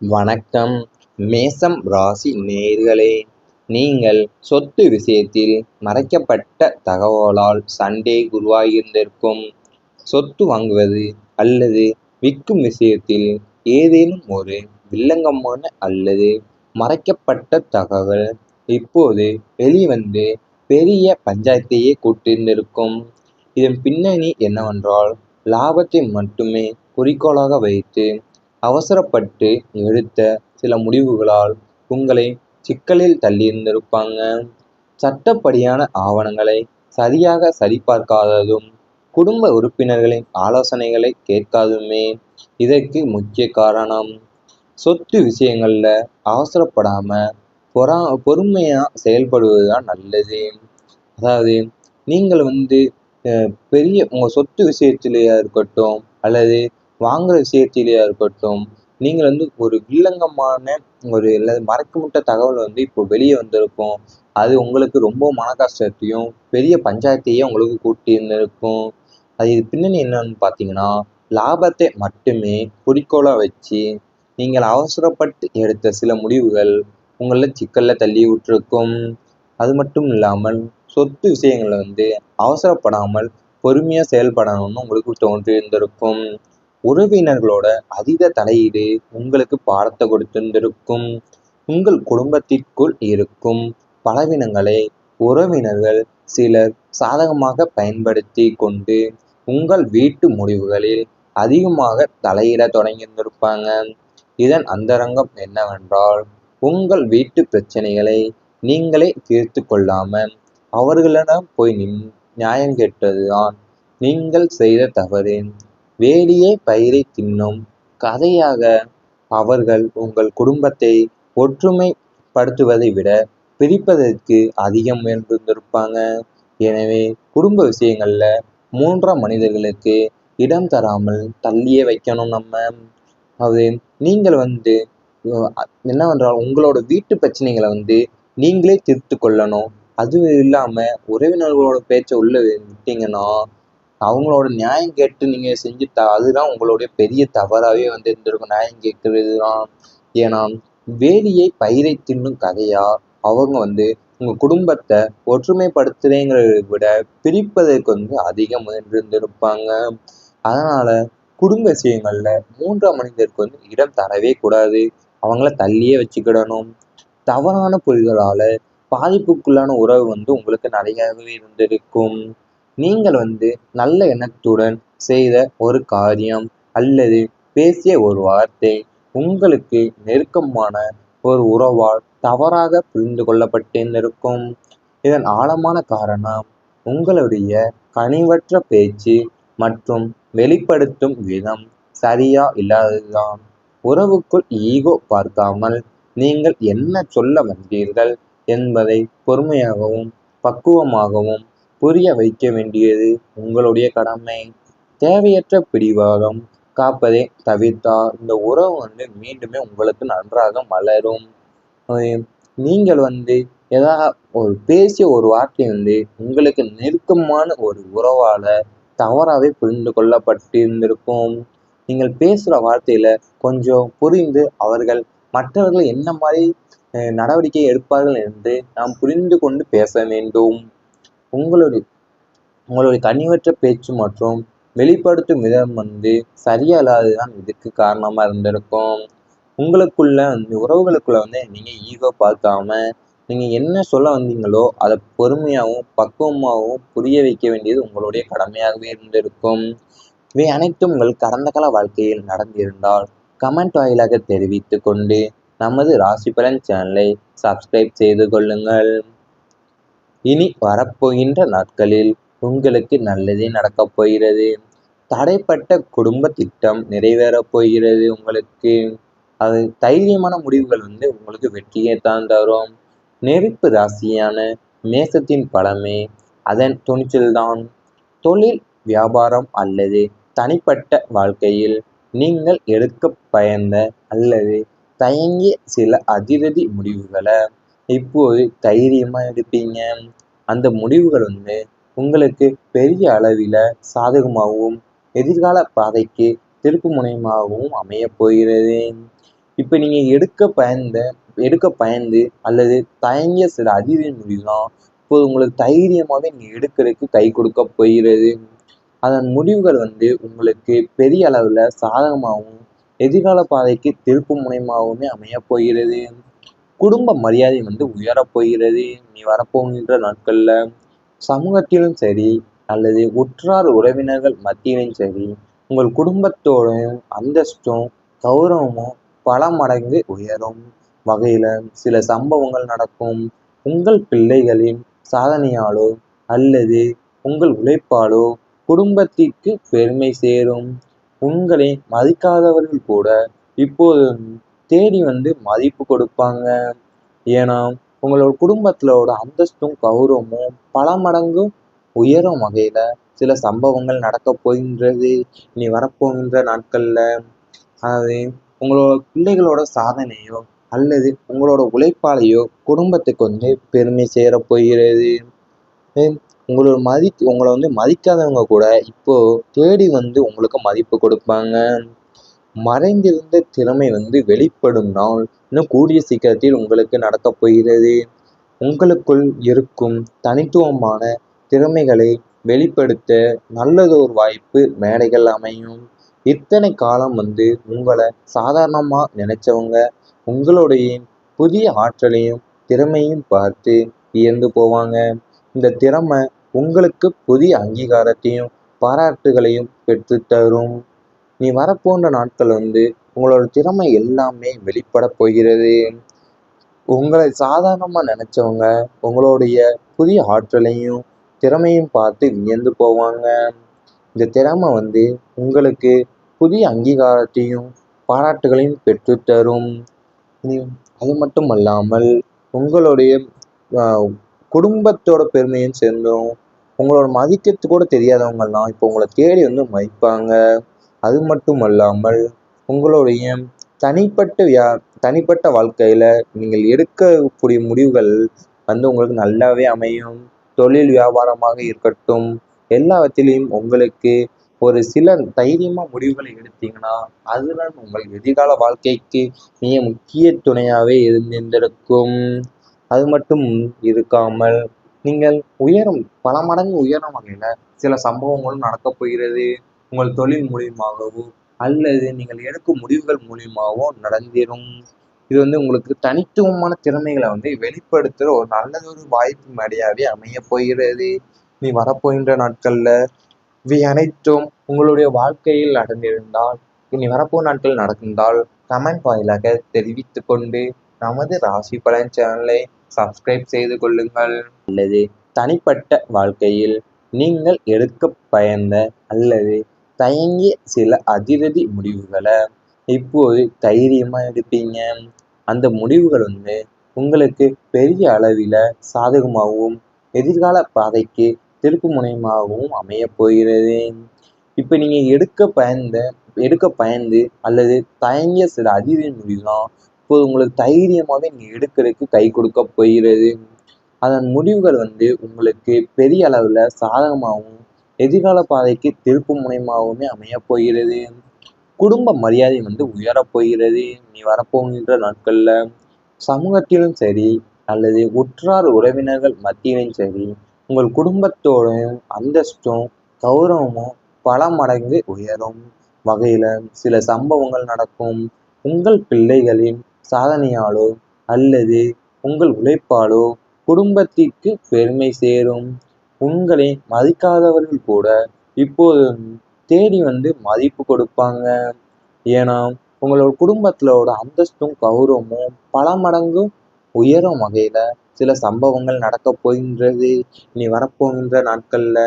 வணக்கம். மேசம் ராசி நேயர்களே, நீங்கள் சொத்து விஷயத்தில் மறைக்கப்பட்ட தகவலால் சண்டை உருவாகியிருந்திருக்கும். சொத்து வாங்குவது அல்லது விற்கும் விஷயத்தில் ஏதேனும் ஒரு வில்லங்கமான அல்லது மறைக்கப்பட்ட தகவல் இப்போது வெளிவந்து பெரிய பஞ்சாயத்தையே கூட்டியிருந்திருக்கும். இதன் பின்னணி என்னவென்றால், லாபத்தை மட்டுமே குறிக்கோளாக வைத்து அவசரப்பட்டு எடுத்த சில முடிவுகளால் உங்களை சிக்கலில் தள்ளியிருந்திருப்பாங்க. சட்டப்படியான ஆவணங்களை சரியாக சரிபார்க்காததும், குடும்ப உறுப்பினர்களின் ஆலோசனைகளை கேட்காததுமே இதற்கு முக்கிய காரணம். சொத்து விஷயங்கள்ல அவசரப்படாம பொறுமையா செயல்படுவதுதான் நல்லது. அதாவது நீங்கள் பெரிய உங்க சொத்து விஷயத்திலேயா இருக்கட்டும் அல்லது வாங்குற விஷயத்திலேயா இருக்கட்டும், நீங்கள் ஒரு வில்லங்கமான அல்லது மறைக்கப்பட்ட தகவல் இப்போ வெளியே வந்திருக்கும். அது உங்களுக்கு ரொம்ப மன கஷ்டத்தையும் பெரிய பஞ்சாயத்தையே உங்களுக்கு கூட்டி இருந்திருக்கும். இது பின்னணி என்னன்னு பார்த்தீங்கன்னா, லாபத்தை மட்டுமே குறிக்கோளா வச்சு நீங்கள் அவசரப்பட்டு எடுத்த சில முடிவுகள் உங்களை சிக்கல்ல தள்ளி விட்டுருக்கும். அது மட்டும் இல்லாமல் சொத்து விஷயங்களை அவசரப்படாமல் பொறுமையா செயல்படணும்னு உங்களுக்கு தோன்றி இருந்திருக்கும். உறவினர்களோட அதீத தலையீடு உங்களுக்கு பாடத்தை கொடுத்திருந்திருக்கும். உங்கள் குடும்பத்திற்குள் இருக்கும் பலவீனங்களை உறவினர்கள் சிலர் சாதகமாக பயன்படுத்தி கொண்டு உங்கள் வீட்டு முடிவுகளில் அதிகமாக தலையிட தொடங்கியிருந்திருப்பாங்க. இதன் அந்தரங்கம் என்னவென்றால், உங்கள் வீட்டு பிரச்சனைகளை நீங்களே தீர்த்து கொள்ளாமல் அவர்களிடம் போய் நியாயம் கேட்டதுதான் நீங்கள் செய்த தவறு. வேலியே பயிரை தின்னும் கதையாக அவர்கள் உங்கள் குடும்பத்தை ஒற்றுமைப்படுத்துவதை விட பிரிப்பதற்கு அதிகம் முயன்றிருந்திருப்பாங்க. எனவே குடும்ப விஷயங்கள்ல மூன்றாம் மனிதர்களுக்கு இடம் தராமல் தள்ளியே வைக்கணும் நம்ம. அது நீங்கள் என்னவென்றால் உங்களோட வீட்டு பிரச்சனைகளை நீங்களே தீர்த்து கொள்ளணும். அது இல்லாம உறவினர்களோட பேச்சை உள்ள விட்டீங்கன்னா, அவங்களோட நியாயம் கேட்டு நீங்க செஞ்சு அதுதான் உங்களுடைய பெரிய தவறாவே இருந்திருக்கும். நியாயம் கேட்கறது தான். ஏன்னா, வேலியை பயிரை தின்னும் கதையா அவங்க உங்க குடும்பத்தை ஒற்றுமைப்படுத்துறேங்கிறத விட பிரிப்பதற்கு அதிகம் முயன்றிருந்திருப்பாங்க. அதனால குடும்ப விஷயங்கள்ல மூன்றாம் மனிதருக்கு இடம் தரவே கூடாது. அவங்கள தள்ளியே வச்சுக்கிடணும். தவறான புரிதலால பாதிப்புக்குள்ளான உறவு உங்களுக்கு நிறையவே இருந்திருக்கும். நீங்கள் நல்ல எண்ணத்துடன் செய்த ஒரு காரியம் அல்லது பேசிய ஒரு வார்த்தை உங்களுக்கு நெருக்கமான ஒரு உறவால் தவறாக புரிந்து கொள்ளப்பட்டிருக்கும். இதன் ஆழமான காரணம் உங்களுடைய கனிவற்ற பேச்சு மற்றும் வெளிப்படுத்தும் விதம் சரியா இல்லாததுதான். உறவுக்குள் ஈகோ பார்க்காமல் நீங்கள் என்ன சொல்ல வந்தீர்கள் என்பதை பொறுமையாகவும் பக்குவமாகவும் புரிய வைக்க வேண்டியது உங்களுடைய கடமை. தேவையற்ற பிடிவாதம் காப்பதை தவிர்த்தால் இந்த உறவு மீண்டுமே உங்களுக்கு நன்றாக மலரும். நீங்கள் ஏதாவது ஒரு பேசிய ஒரு வார்த்தை உங்களுக்கு நெருக்கமான ஒரு உறவால தவறாகவே புரிந்து கொள்ளப்பட்டிருந்திருக்கும். நீங்கள் பேசுகிற வார்த்தையில கொஞ்சம் புரிந்து அவர்கள் மற்றவர்கள் என்ன மாதிரி நடவடிக்கை எடுப்பார்கள் என்று நாம் புரிந்து கொண்டு பேச வேண்டும். உங்களுடைய உங்களுடைய கனிவற்ற பேச்சு மற்றும் வெளிப்படுத்தும் விதம் சரியா இல்லாததுதான் இதுக்கு காரணமா இருந்திருக்கும். உங்களுக்குள்ள உறவுகளுக்குள்ள நீங்க ஈகோ பார்க்காம நீங்க என்ன சொல்ல வந்தீங்களோ அதை பொறுமையாகவும் பக்குவமாகவும் புரிய வைக்க வேண்டியது உங்களுடைய கடமையாகவே இருந்திருக்கும். இவை அனைத்தும் உங்கள் கடந்த கால வாழ்க்கையில் நடந்திருந்தால் கமெண்ட் வாயிலாக தெரிவித்து கொண்டு நமது ராசி பலன் சேனலை சப்ஸ்கிரைப் செய்து கொள்ளுங்கள். இனி வரப்போகின்ற நாட்களில் உங்களுக்கு நல்லதே நடக்கப் போகிறது. தடைப்பட்ட குடும்ப திட்டம் நிறைவேறப் போகிறது. உங்களுக்கு அது தைரியமான முடிவுகள் உங்களுக்கு வெற்றியை தான் தரும். நெருப்பு ராசியான மேசத்தின் பலமே அதன் துணிச்சல்தான். தொழில், வியாபாரம் அல்லது தனிப்பட்ட வாழ்க்கையில் நீங்கள் எடுக்க பயந்த அல்லது தயங்கிய சில அதிரடி முடிவுகளை இப்போது தைரியமா எடுப்பீங்க. அந்த முடிவுகள் உங்களுக்கு பெரிய அளவில் சாதகமாகவும் எதிர்கால பாதைக்கு திருப்பு முனையமாகவும் அமைய போகிறது. இப்ப நீங்க எடுக்க பயந்து அல்லது தயங்கிய சில அதிரடி முடிவுலாம் இப்போது உங்களுக்கு தைரியமாவே நீங்க எடுக்கிறதுக்கு கை கொடுக்க போகிறது. அதன் முடிவுகள் உங்களுக்கு பெரிய அளவுல சாதகமாகவும், எதிர்கால பாதைக்கு திருப்பு முனையமாகவுமே அமையப் போகிறது. குடும்ப மரியாதை உயரப் போகிறது. இனி வரப்போகின்ற நாட்கள்ல. சமூகத்திலும் சரி, அல்லது உற்றார் உறவினர்கள் மத்தியிலும் சரி, உங்கள் குடும்பத்தோடும் அந்தஸ்தும், கௌரவமும் பல மடங்கு உயரும் வகையில சில சம்பவங்கள் நடக்கும். உங்கள் பிள்ளைகளின் சாதனையாலோ அல்லது உங்கள் உழைப்பாலோ குடும்பத்திற்கு பெருமை சேரும். உங்களை மதிக்காதவர்கள் கூட இப்போது தேடி மதிப்பு கொடுப்பாங்க. ஏன்னா உங்களோட குடும்பத்திலோட அந்தஸ்தும் கௌரவமும் பல மடங்கு உயரும் வகையில சில சம்பவங்கள் நடக்கப் போகின்றது இனி வரப்போகின்ற நாட்கள்ல. அதாவது உங்களோட பிள்ளைகளோட சாதனையோ அல்லது உங்களோட உழைப்பாலையோ குடும்பத்துக்கு பெருமை சேரப் போகிறது. ஹம், உங்களை மதிக்காதவங்க கூட இப்போ தேடி உங்களுக்கு மதிப்பு கொடுப்பாங்க. மறைந்திருந்த திறமை வெளிப்படும் நாள் இன்னும் கூடிய சீக்கிரத்தில் உங்களுக்கு நடக்கப் போகிறது. உங்களுக்குள் இருக்கும் தனித்துவமான திறமைகளை வெளிப்படுத்த நல்லதொரு வாய்ப்பு மேடைகள் அமையும். இத்தனை காலம் உங்களை சாதாரணமா நினைச்சவங்க உங்களுடைய புதிய ஆற்றலையும் திறமையும் பார்த்து வியந்து போவாங்க. இந்த திறமை உங்களுக்கு புதிய அங்கீகாரத்தையும் பாராட்டுகளையும் பெற்றுத்தரும். நீ வரப்போன்ற நாட்கள் உங்களோட திறமை எல்லாமே வெளிப்படப் போகிறது. உங்களை சாதாரணமா நினைச்சவங்க உங்களுடைய புதிய ஆற்றலையும் திறமையும் பார்த்து வியந்து போவாங்க. இந்த திறமை உங்களுக்கு புதிய அங்கீகாரத்தையும் பாராட்டுகளையும் பெற்றுத்தரும். இனி அது மட்டும் அல்லாமல் உங்களுடைய குடும்பத்தோட பெருமையும் சேர்ந்தும் உங்களோட மதிக்கிறது கூட தெரியாதவங்கலாம் இப்போ உங்களை தேடி மதிப்பாங்க. அது மட்டும் அல்லாமல் உங்களுடைய தனிப்பட்ட வாழ்க்கையில நீங்கள் எடுக்கக்கூடிய முடிவுகள் உங்களுக்கு நல்லாவே அமையும். தொழில் வியாபாரமாக இருக்கட்டும், எல்லாவற்றிலையும் உங்களுக்கு ஒரு சில தைரியமா முடிவுகளை எடுத்தீங்கன்னா அதுதான் உங்கள் எதிர்கால வாழ்க்கைக்கு மிக முக்கிய துணையாவே இருந்திருக்கும். அது மட்டும் இருக்காமல் நீங்கள் பல மடங்கு உயரும் வகையில சில சம்பவங்களும் நடக்கப் போகிறது. உங்கள் தொழில் மூலியமாகவோ அல்லது நீங்கள் எடுக்கும் முடிவுகள் மூலியமாகவோ நடந்திரும். இது உங்களுக்கு தனித்துவமான திறமைகளை வெளிப்படுத்துற ஒரு நல்லதொரு வாய்ப்பு மேடையாவே அமைய போகிறது நீ வரப்போகின்ற நாட்கள்ல. இவை அனைத்தும் உங்களுடைய வாழ்க்கையில் நடந்திருந்தால் இனி வரப்போகிற நாட்கள் நடந்தால் கமெண்ட் வாயிலாக தெரிவித்துக் கொண்டு நமது ராசி பலன் சேனலை சப்ஸ்கிரைப் செய்து கொள்ளுங்கள். அல்லது தனிப்பட்ட வாழ்க்கையில் நீங்கள் எடுக்க பயந்த அல்லது தயங்கிய சில அதிரடி முடிவுகளை இப்போது தைரியமா எடுப்பீங்க. அந்த முடிவுகள் உங்களுக்கு பெரிய அளவில சாதகமாகவும் எதிர்கால பாதைக்கு திருப்பு முனையமாகவும் அமைய போகிறது. இப்ப நீங்க எடுக்க பயந்து அல்லது தயங்கிய சில அதிரடி முடிவுலாம் இப்போது உங்களுக்கு தைரியமாவே நீங்க எடுக்கிறதுக்கு கை கொடுக்க போகிறது. அதன் முடிவுகள் உங்களுக்கு பெரிய அளவுல சாதகமாகவும் எதிர்கால பாதைக்கு திருப்பு முனையமாகவுமே அமையப் போகிறது. குடும்ப மரியாதை உயரப் போகிறது நீ வரப்போகின்ற நாட்கள்ல. சமூகத்திலும் சரி, அல்லது உற்றார் உறவினர்கள் மத்தியிலும் சரி, உங்கள் குடும்பத்தோடும் அந்தஸ்தும் கௌரவமும் பல மடங்கு உயரும் வகையில சில சம்பவங்கள் நடக்கும். உங்கள் பிள்ளைகளின் சாதனையாலோ அல்லது உங்கள் உழைப்பாலோ குடும்பத்திற்கு பெருமை சேரும். உங்களை மதிக்காதவர்கள் கூட இப்போது தேடி மதிப்பு கொடுப்பாங்க. ஏன்னா உங்களோட குடும்பத்திலோட அந்தஸ்தும் கௌரவமும் பல மடங்கு உயரும் வகையில சில சம்பவங்கள் நடக்கப் போகின்றது இனி வரப்போகின்ற நாட்கள்ல.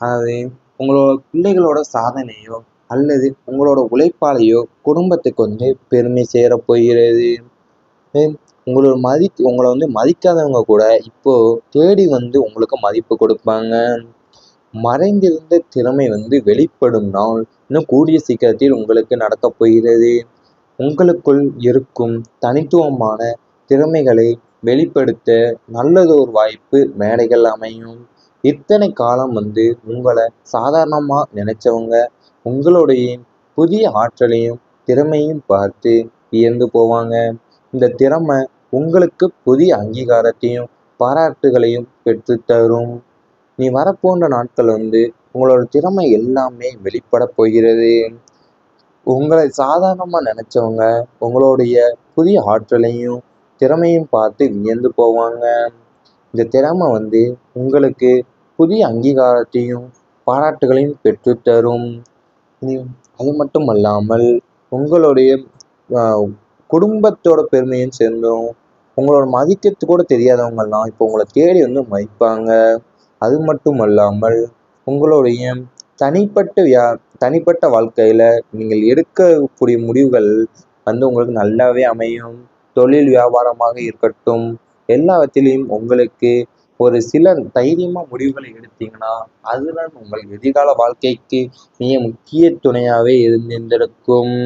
அதாவது உங்களோட பிள்ளைகளோட சாதனையோ அல்லது உங்களோட உழைப்பாலையோ குடும்பத்துக்கு பெருமை சேரப் போகிறது. உங்களை மதிக்காதவங்க கூட இப்போ தேடி உங்களுக்கு மதிப்பு கொடுப்பாங்க. மறைந்திருந்த திறமை வெளிப்படும் நாள் இன்னும் கூடிய சீக்கிரத்தில் உங்களுக்கு நடக்கப் போகிறது. உங்களுக்குள் இருக்கும் தனித்துவமான திறமைகளை வெளிப்படுத்த நல்லதொரு வாய்ப்பு மேடைகள் அமையும். இத்தனை காலம் உங்களை சாதாரணமா நினைச்சவங்க உங்களுடைய புதிய ஆற்றலையும் திறமையும் பார்த்து வியந்து போவாங்க. இந்த திறமை உங்களுக்கு புதிய அங்கீகாரத்தையும் பாராட்டுகளையும் பெற்றுத்தரும். நீ வரப்போன்ற நாட்கள் உங்களோட திறமை எல்லாமே வெளிப்படப் போகிறது. உங்களை சாதாரணமா நினைச்சவங்க உங்களுடைய புதிய ஆற்றலையும் திறமையும் பார்த்து வியந்து போவாங்க. இந்த திறமை உங்களுக்கு புதிய அங்கீகாரத்தையும் பாராட்டுகளையும் பெற்றுத்தரும். ம். அது மட்டும் அல்லாமல் உங்களுடைய அ குடும்பத்தோட பெருமையும் சேர்ந்துரும். உங்களோட மதிக்கிறது கூட தெரியாதவங்கலாம் இப்போ உங்கள தேடி மதிப்பாங்க. அது மட்டும் அல்லாமல் உங்களுடைய தனிப்பட்ட தனிப்பட்ட வாழ்க்கையில நீங்கள் எடுக்கக்கூடிய முடிவுகள் உங்களுக்கு நல்லாவே அமையும். தொழில் வியாபாரமாக இருக்கட்டும், எல்லாவற்றிலும் உங்களுக்கு ஒரு சில தைரியமா முடிவுகளை எடுத்தீங்கன்னா, அதுதான் உங்கள் எதிர்கால வாழ்க்கைக்கு மிக முக்கிய துணையாவே இருந்திருக்கும்.